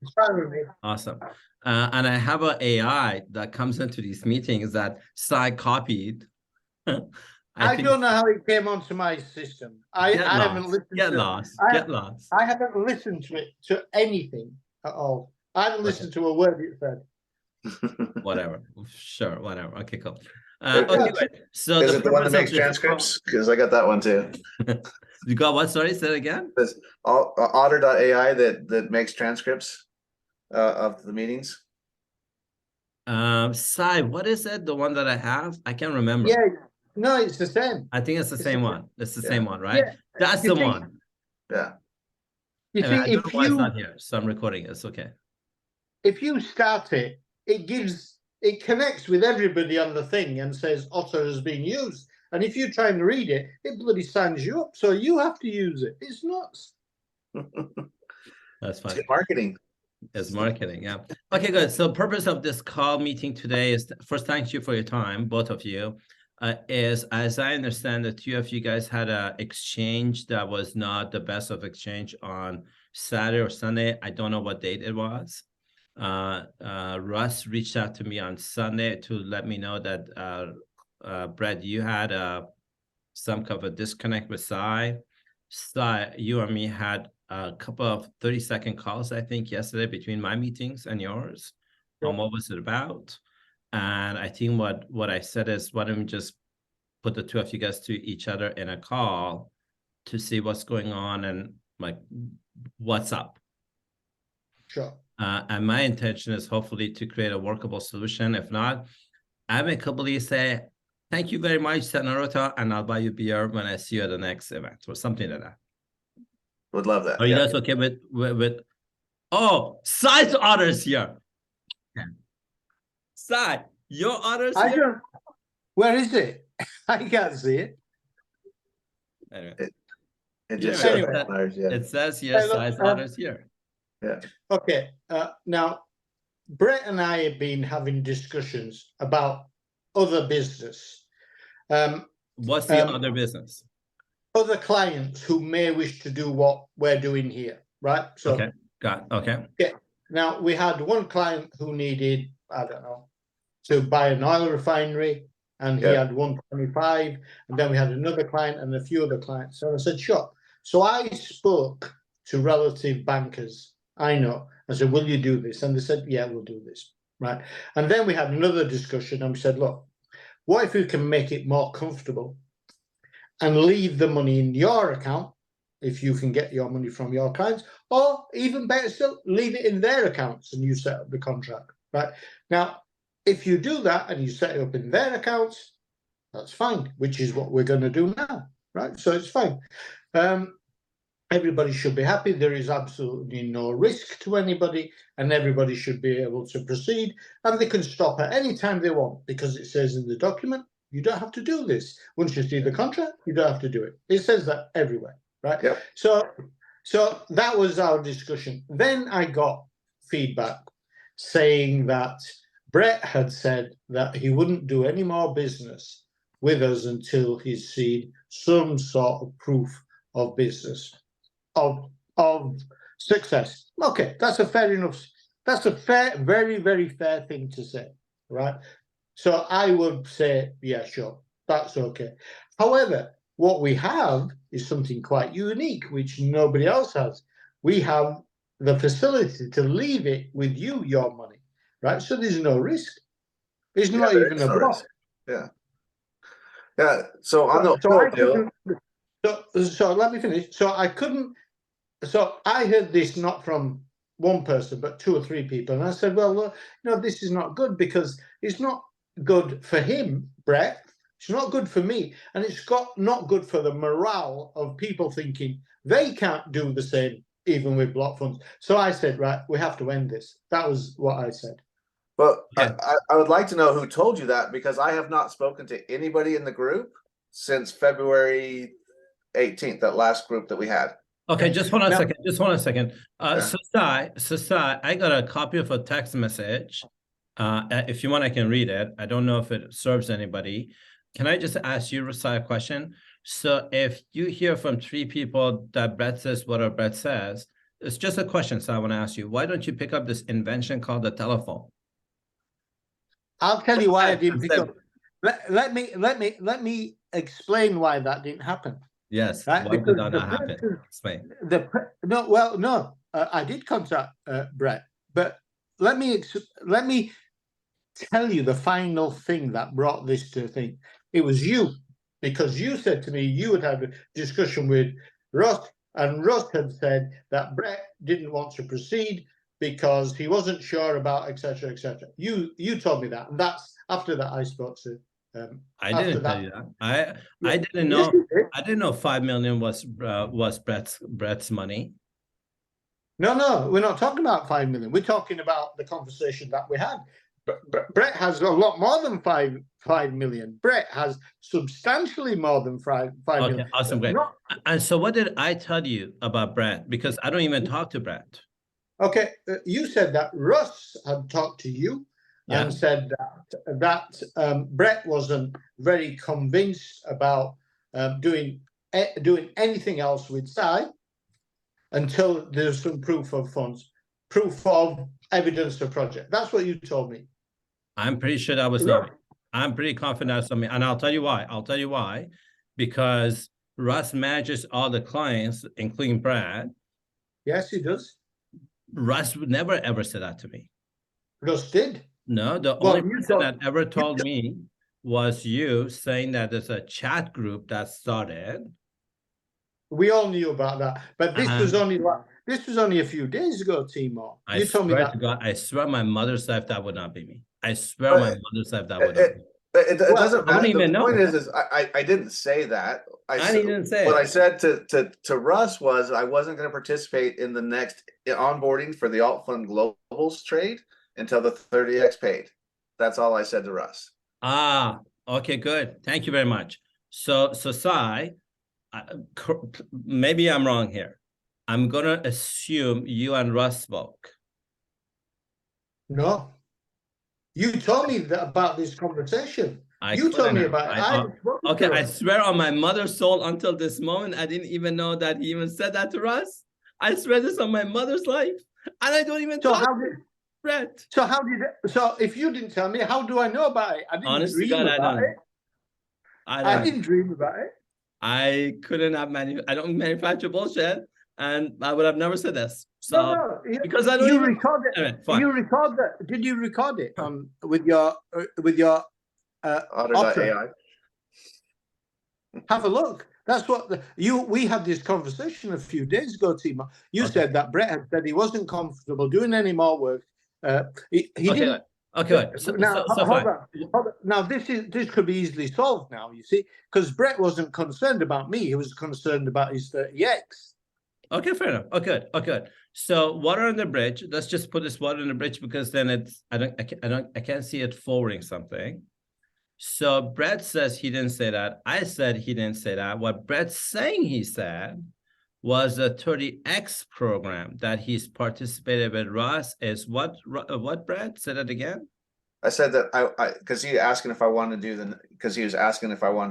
It's fine with me. Awesome. And I have an AI that comes into these meetings that Sai copied. I think don't know how it came onto my system. I haven't listened get to lost, I, get lost. I haven't listened to it to anything at all. I haven't listened to a word it said. Whatever. Sure, whatever. Okay, cool. Is Okay, great. So it the the one that purpose of makes this transcripts? Because I got that one too. You got what? Sorry, say it again. This otter.ai that makes transcripts of the meetings. Sai, what is it? The one that I have? I can't remember. Yeah, no, it's the same. I think it's the same one. It's the same one, right? Yeah. That's the one. Yeah. You Anyway, see, I don't know why it's not here, so I'm recording it. It's okay. if you start it, it connects with everybody on the thing and says Otter has been used. And if you try and read it, it bloody signs you up. So you have to use it. It's nuts. That's fine. It's marketing. It's marketing, yeah. Okay, good. So purpose of this call meeting today is, first, thank you for your time, both of you. Is, as I understand, the two of you guys had an exchange that was not the best of exchange on Saturday or Sunday. I don't know what date it was. Russ reached out to me on Sunday to let me know that Brett, you had some kind of a disconnect with Sai. Sai, you and me had a couple of 30-second calls, I think, yesterday between my meetings and yours. On what was it about? And I think what I said is, why don't we just put the two of you guys to each other in a call to see what's going on and like what's up. Sure. And my intention is hopefully to create a workable solution. If not, I may completely say, thank you very much, Naruto, and I'll buy you beer when I see you at the next event or something like that. Would love that. Are you guys okay with oh, Sai's otters here? Yeah. Sai, your otters here? Where is it? I can't see it. Anyway. It just it says here, Sai's otters here. Yeah. Okay. Now, Brett and I have been having discussions about other business. What's the other business? Other clients who may wish to do what we're doing here, right? So, okay, got it. Okay. Okay. Now, we had one client who needed, I don't know, to buy an oil refinery, and he had 125, and then we had another client and a few other clients. So I said, sure. So I spoke to relative bankers I know. I said, will you do this? And they said, yeah, we'll do this, right? And then we had another discussion, and we said, look, what if we can make it more comfortable and leave the money in your account if you can get your money from your clients, or even better still, leave it in their accounts and you set up the contract, right? Now, if you do that and you set it up in their accounts, that's fine, which is what we're going to do now, right? So it's fine. Everybody should be happy. There is absolutely no risk to anybody, and everybody should be able to proceed, and they can stop at any time they want because it says in the document, you don't have to do this. Once you see the contract, you don't have to do it. It says that everywhere, right? Yep. So that was our discussion. Then I got feedback saying that Brett had said that he wouldn't do any more business with us until he's seen some sort of proof of business, of success. Okay, that's a fair enough. That's a fair, very, very fair thing to say, right? So I would say, yeah, sure, that's okay. However, what we have is something quite unique, which nobody else has. We have the facility to leave it with you, your money, right? So there's no risk. There's not even a block. Yeah. Yeah. So on the so let me finish. So I heard this not from one person, but 2 or 3 people. And I said, well, look, this is not good because it's not good for him, Brett. It's not good for me. And it's not good for the morale of people thinking they can't do the same, even with block funds. So I said, right, we have to end this. That was what I said. Well, yeah. I would like to know who told you that, because I have not spoken to anybody in the group since February 18th, that last group that we had. Okay, just hold on a second. Just hold on a second. Sasai, I got a copy of a text message. If you want, I can read it. I don't know if it serves anybody. Can I just ask you, Sasai, a question? So if you hear from 3 people that Brett says what Brett says, it's just a question, so I want to ask you, why don't you pick up this invention called the telephone? I'll tell you why I didn't pick up. Let me explain why that didn't happen. Yes, Right? why did Because that the not happen? person- Explain. No, I did contact Brett, but let me tell you the final thing that brought this to a thing. It was you, because you said to me you had had a discussion with Russ, and Russ had said that Brett didn't want to proceed because he wasn't sure about etc. etc. You told me that, and that's after that I spoke to. I didn't tell you that. I didn't know. Yes, you did. I didn't know 5 million was Brett's money. No, we're not talking about 5 million. We're talking about the conversation that we had. Brett has a lot more than 5 million. Brett has substantially more than 5 million. Okay, awesome, great. And so what did I tell you about Brett? Because I don't even talk to Brett. Okay, you said that Russ had talked to you and said that Brett wasn't very convinced about doing anything else with Sai until there's some proof of funds, proof of evidence of project. That's what you told me. I'm pretty sure that was not me. I'm pretty confident that's not me. And I'll tell you why. Because Russ manages all the clients, including Brad. Yes, he does. Russ would never ever say that to me. Russ did. No, the only person that ever told me was you, saying that there's a chat group that started. We all knew about that, but this was only a few days ago, Taimour. You told me that. God, I swear my mother's life that would not be me. I swear my mother's life that would not be me. It doesn't matter. The point is I didn't say that. I didn't say what it. I said to Russ was I wasn't going to participate in the next onboarding for the alt fund globals trade until the 30x paid. That's all I said to Russ. Okay, good. Thank you very much. So Sai, maybe I'm wrong here. I'm gonna assume you and Russ spoke. No, you told me about this conversation. You told me about it. Okay, I swear on my mother's soul, until this moment, I didn't even know that he even said that to Russ. I swear this on my mother's life, and I don't even talk to Brett. So if you didn't tell me, how do I know about it? I didn't dream about it. I didn't dream about it. I couldn't have I don't manufacture bullshit, and I would have never said this. So because I don't you record it. Anyway, you record that. Did you record it with your Otter.ai? Have a look. That's what we had this conversation a few days ago, Taimour. You said that Brett had said he wasn't comfortable doing any more work. He didn't. Okay. So hold on. Now this could be easily solved now, you see, because Brett wasn't concerned about me. He was concerned about his 30x. Okay, fair enough. Okay, good. So water on the bridge. Let's just put this water on the bridge, because then I can't see it forwarding something. So Brett says he didn't say that. I said he didn't say that. What Brett's saying he said was a 30x program that he's participated with Russ is what Brett? Say that again. I said that because he was asking if I wanted to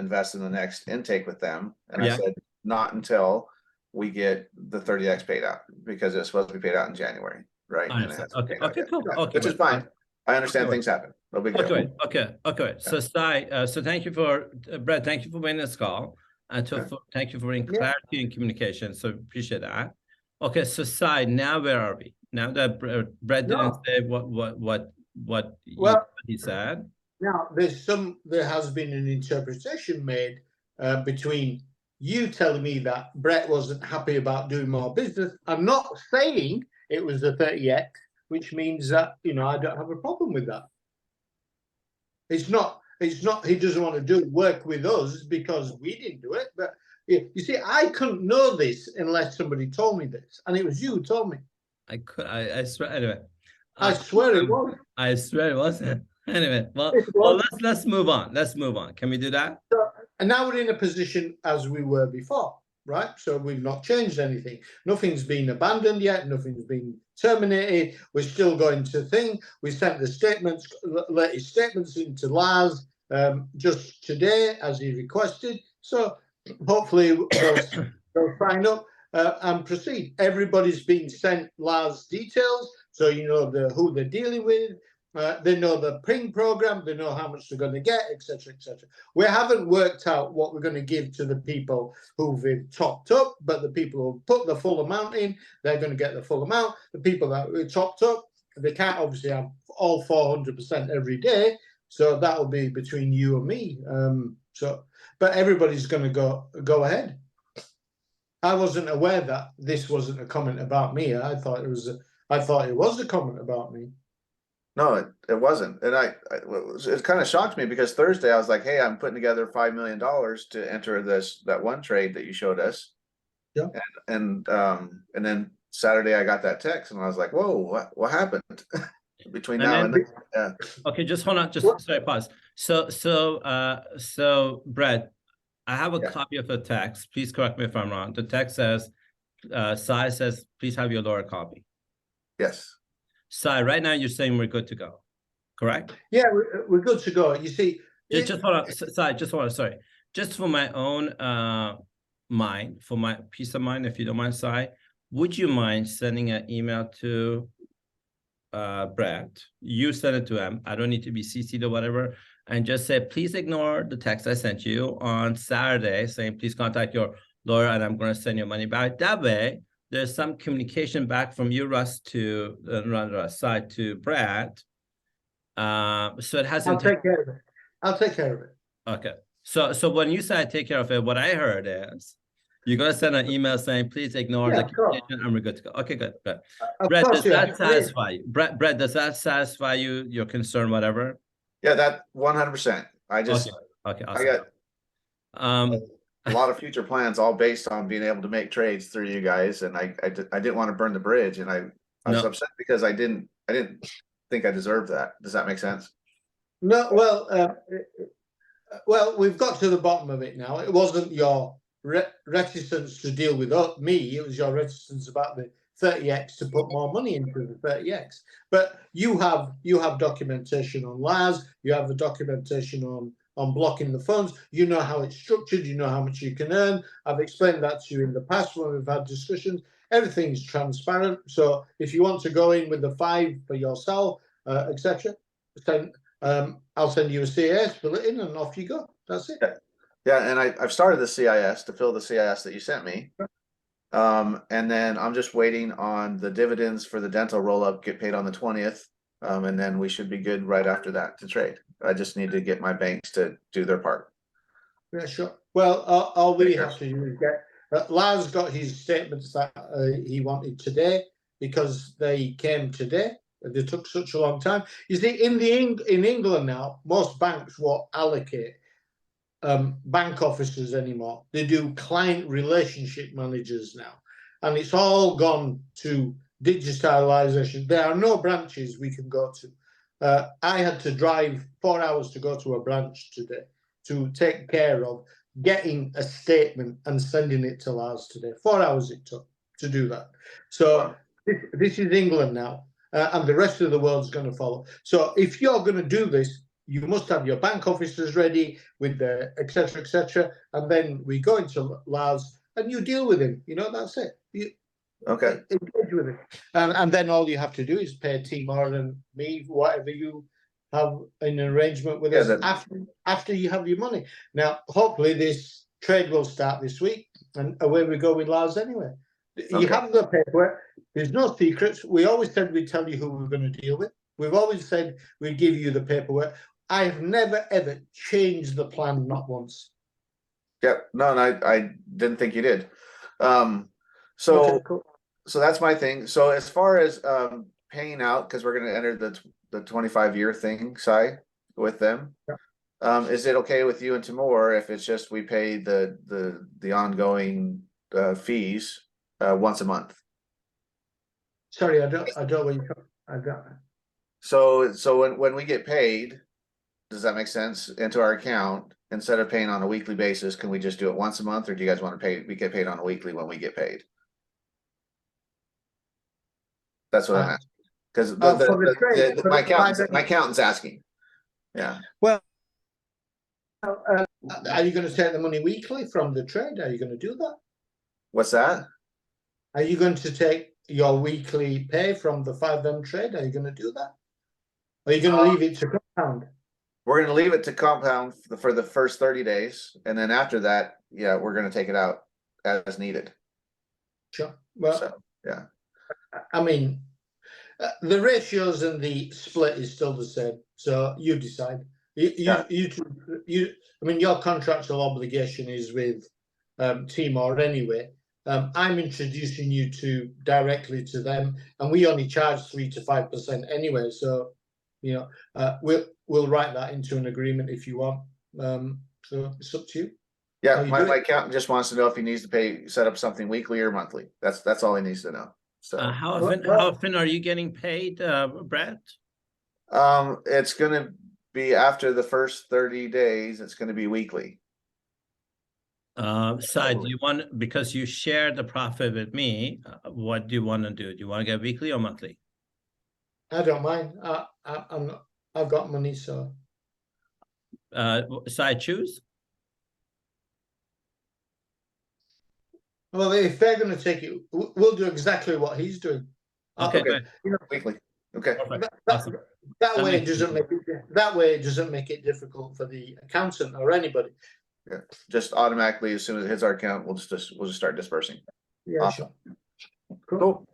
invest in the next intake with them, and I said not until we get the 30x paid out, because it's supposed to be paid out in January, right? Okay, cool. Okay, which is fine. I understand things happen. No big deal. Okay. So Sai, so thank you for Brett. Thank you for winning this call. And thank you for bringing clarity and communication. So appreciate that. Okay, so Sai, now where are we? Now that Brett didn't say what he said. Now there has been an interpretation made between you telling me that Brett wasn't happy about doing more business. I'm not saying it was a 30x, which means that I don't have a problem with that. It's not he doesn't want to do work with us because we didn't do it. But you see, I couldn't know this unless somebody told me this, and it was you who told me. I swear. Anyway, I swear it was. I swear it wasn't. Anyway, well, let's move on. Let's move on. Can we do that? And now we're in a position as we were before, right? So we've not changed anything. Nothing's been abandoned yet. Nothing's been terminated. We're still going to thing. We sent the latest statements into Lars just today, as he requested. So hopefully they'll sign up. and proceed. Everybody's been sent Lars details, so you know who they're dealing with. They know the ping program, they know how much they're going to get, etc., etc. We haven't worked out what we're going to give to the people who've topped up, but the people who put the full amount in, they're going to get the full amount. The people that were topped up, they can't obviously have all 400% every day, so that will be between you and me. But everybody's going to go ahead. I wasn't aware that this wasn't a comment about me. I thought it was a comment about me. No, it wasn't. And it kind of shocked me because Thursday I was like, hey, I'm putting together $5 million to enter that one trade that you showed us. Yeah. And then Saturday I got that text and I was like, whoa, what happened between now and then? Yeah. Okay, just hold on. Sorry, pause. So Brett, I have a copy of the text. Please correct me if I'm wrong. The text says, Sai says, please have your lower copy. Yes. Sai, right now you're saying we're good to go, correct? Yeah, we're good to go. You see, just hold on, Sai, sorry. Just for my own mind, for my peace of mind, if you don't mind, Sai, would you mind sending an email to Brett? You send it to him. I don't need to be CC'd or whatever. And just say, please ignore the text I sent you on Saturday saying, please contact your lawyer and I'm going to send your money back. That way, there's some communication back from you, Russ, to side to Brad. So it hasn't. I'll take care of it. I'll take care of it. Okay. So when you say I take care of it, what I heard is you're gonna send an email saying, please ignore the communication and we're good to go. Okay, good. Brett, does that satisfy you? Brett, does that satisfy you, your concern, whatever? Yeah, that 100%. I just okay, awesome. I got a lot of future plans all based on being able to make trades through you guys, and I didn't want to burn the bridge, and I was upset because I didn't think I deserved that. Does that make sense? No, well, we've got to the bottom of it now. It wasn't your reticence to deal with me, it was your reticence about the 30x to put more money into the 30x. But you have documentation on Lars, you have the documentation on blocking the funds, you know how it's structured, you know how much you can earn. I've explained that to you in the past when we've had discussions. Everything's transparent. So if you want to go in with the 5 for yourself, etc., then I'll send you a CIS, fill it in, and off you go. That's it. Yeah, and I've started the CIS to fill the CIS that you sent me. And then I'm just waiting on the dividends for the dental roll-up get paid on the 20th. And then we should be good right after that to trade. I just need to get my banks to do their part. Yeah, sure. Well, all we have to do is get Lars got his statements that he wanted today because they came today. They took such a long time. You see, in England now, most banks won't allocate bank officers anymore. They do client relationship managers now, and it's all gone to digitalization. There are no branches we can go to. I had to drive 4 hours to go to a branch today to take care of getting a statement and sending it to Lars today. 4 hours it took to do that. So this is England now, and the rest of the world's going to follow. So if you're going to do this, you must have your bank officers ready with the etc., and then we go into Lars and you deal with him. You know, that's it. You engage with it, and then all you have to do is pay Taimour and me whatever you have an arrangement with us after you have your money. Now, hopefully, this trade will start this week, and away we go with Lars anyway. You have the paperwork. There's no secrets. We always said we'd tell you who we're going to deal with. We've always said we'd give you the paperwork. I have never, ever changed the plan, not once. Yeah, no, and I didn't think you did. So that's my thing. So as far as paying out, because we're going to enter the 25-year thing, Sai, with them. Yeah. Is it okay with you and Taimour if it's just we pay the ongoing fees once a month? Sorry, I don't what you I don't. So when we get paid, does that make sense, into our account, instead of paying on a weekly basis, can we just do it once a month, or do you guys want to we get paid on a weekly when we get paid? That's what I'm asking. Because my accountant's asking. Yeah. Well, are you going to take the money weekly from the trade? Are you going to do that? What's that? Are you going to take your weekly pay from the 5M trade? Are you going to do that? Or are you going to leave it to compound? We're gonna leave it to compound for the first 30 days, and then after that, yeah, we're gonna take it out as needed. Sure. Well, So, yeah, I mean, the ratios and the split is still the same. So you decide. Yeah. I mean, your contractual obligation is with Taimour anyway. I'm introducing you directly to them, and we only charge 3 to 5% anyway. So, we'll write that into an agreement if you want. So it's up to you. yeah. My accountant just wants to know if he needs to set up something weekly or monthly. That's all he needs to know. So how often are you getting paid, Brett? it's gonna be after the first 30 days. It's gonna be weekly. Sai, do you want, because you share the profit with me, what do you want to do? Do you want to get weekly or monthly? I don't mind. I've got money, so. Sai, choose. Well, if they're going to take it, we'll do exactly what he's doing. Okay, weekly. Okay. Awesome. That way it doesn't make it difficult for the accountant or anybody. Yeah, just automatically as soon as it hits our account, we'll just start dispersing. Yeah, awesome. Sure. Cool.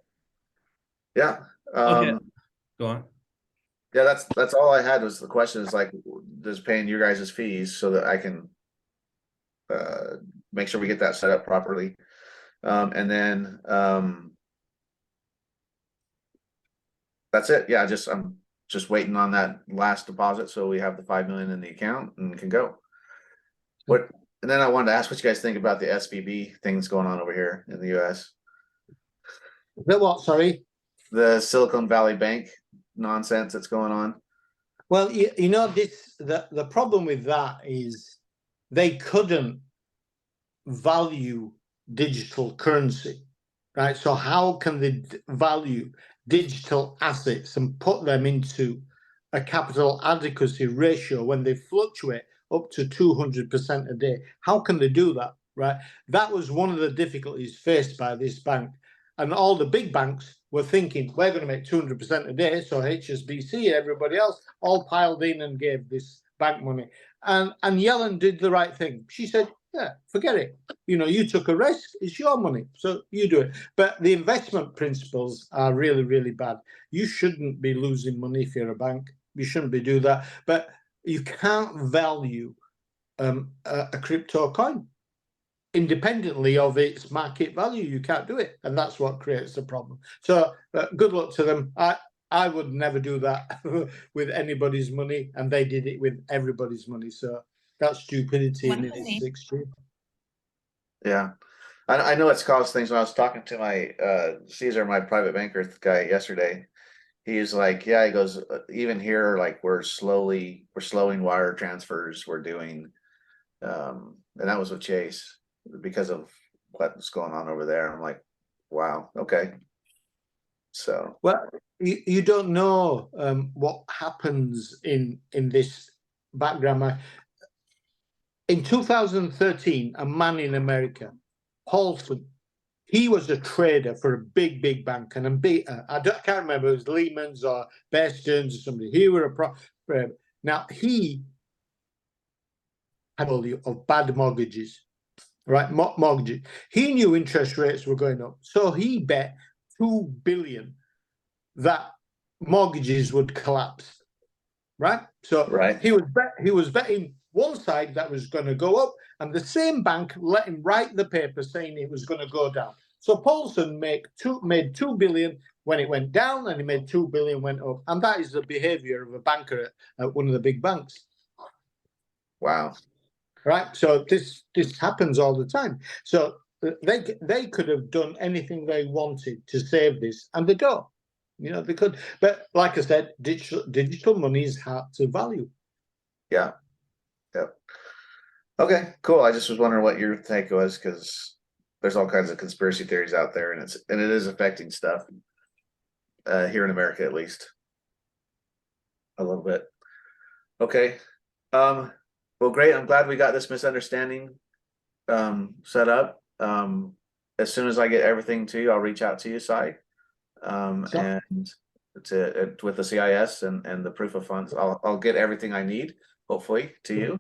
Yeah. Okay. Go on. Yeah, that's all I had was the question is like, just paying your guys' fees so that I can make sure we get that set up properly. And then that's it. Yeah, I'm just waiting on that last deposit so we have the 5 million in the account and can go. And then I wanted to ask what you guys think about the SVB things going on over here in the US. The what, sorry? The Silicon Valley Bank nonsense that's going on. Well, the problem with that is they couldn't value digital currency, right? So how can they value digital assets and put them into a capital adequacy ratio when they fluctuate up to 200% a day? How can they do that, right? That was one of the difficulties faced by this bank. And all the big banks were thinking, we're going to make 200% a day. So HSBC and everybody else all piled in and gave this bank money. And Yellen did the right thing. She said, yeah, forget it. You took a risk. It's your money. So you do it. But the investment principles are really, really bad. You shouldn't be losing money if you're a bank. You shouldn't be doing that. But you can't value a crypto coin independently of its market value. You can't do it. And that's what creates the problem. So good luck to them. I would never do that with anybody's money. And they did it with everybody's money. So that's stupidity in its extreme. Yeah. I know it's caused things. When I was talking to my Caesar, my private banker guy yesterday, he's like, yeah, he goes, even here, like we're slowing wire transfers we're doing. And that was with Chase because of what's going on over there. I'm like, wow, okay. So well, you don't know what happens in this background. In 2013, a man in America, Paulson, he was a trader for a big bank, and I can't remember if it was Lehman's or Bear Stearns or somebody. He were now he had all of bad mortgages, right? Mortgages. He knew interest rates were going up, so he bet $2 billion that mortgages would collapse, right? So he was betting one side that was going to go up, and the same bank let him write the paper saying it was going to go down. So Paulson made $2 billion when it went down, and he made $2 billion when it went up, and that is the behavior of a banker at one of the big banks. Wow. Right. So this happens all the time. So they could have done anything they wanted to save this, and they don't. They could. But like I said, digital money is hard to value. Yeah. Yep. Okay, cool. I just was wondering what your take was, because there's all kinds of conspiracy theories out there, and it is affecting stuff here in America, at least a little bit. Okay. Well, great. I'm glad we got this misunderstanding set up. as soon as I get everything to you, I'll reach out to you, Sai. Sure. And with the CIS and the proof of funds, I'll get everything I need, hopefully, to you.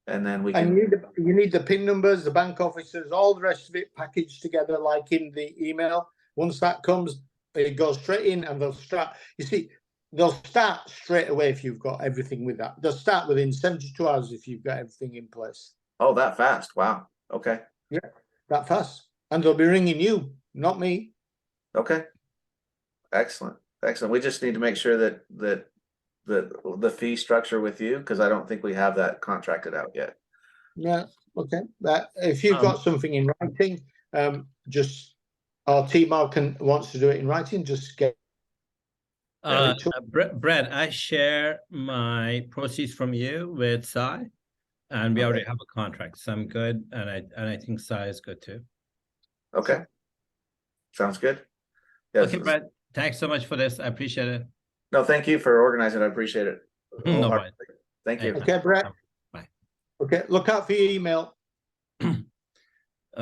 And then we And can, you need the PIN numbers, the bank officers, all the rest of it packaged together, like in the email. Once that comes, it goes straight in, and they'll start. You see, they'll start straight away if you've got everything with that. They'll start within 72 hours if you've got everything in place. oh, that fast. Wow. Okay. Yeah, that fast. And they'll be ringing you, not me. Okay. Excellent. Excellent. We just need to make sure that the fee structure with you, because I don't think we have that contracted out yet. Yeah, okay. That if you've got something in writing, just our Taimour wants to do it in writing, just get Brett, I share my proceeds from you with Sai, and we already have a contract, so I'm good, and I think Sai is good too. Okay. Sounds good. Yes. Okay, Brett, thanks so much for this. I appreciate it. No, thank you for organizing. I appreciate it. No worries. Thank you. Okay, Brett. Bye. Okay, look out for your email.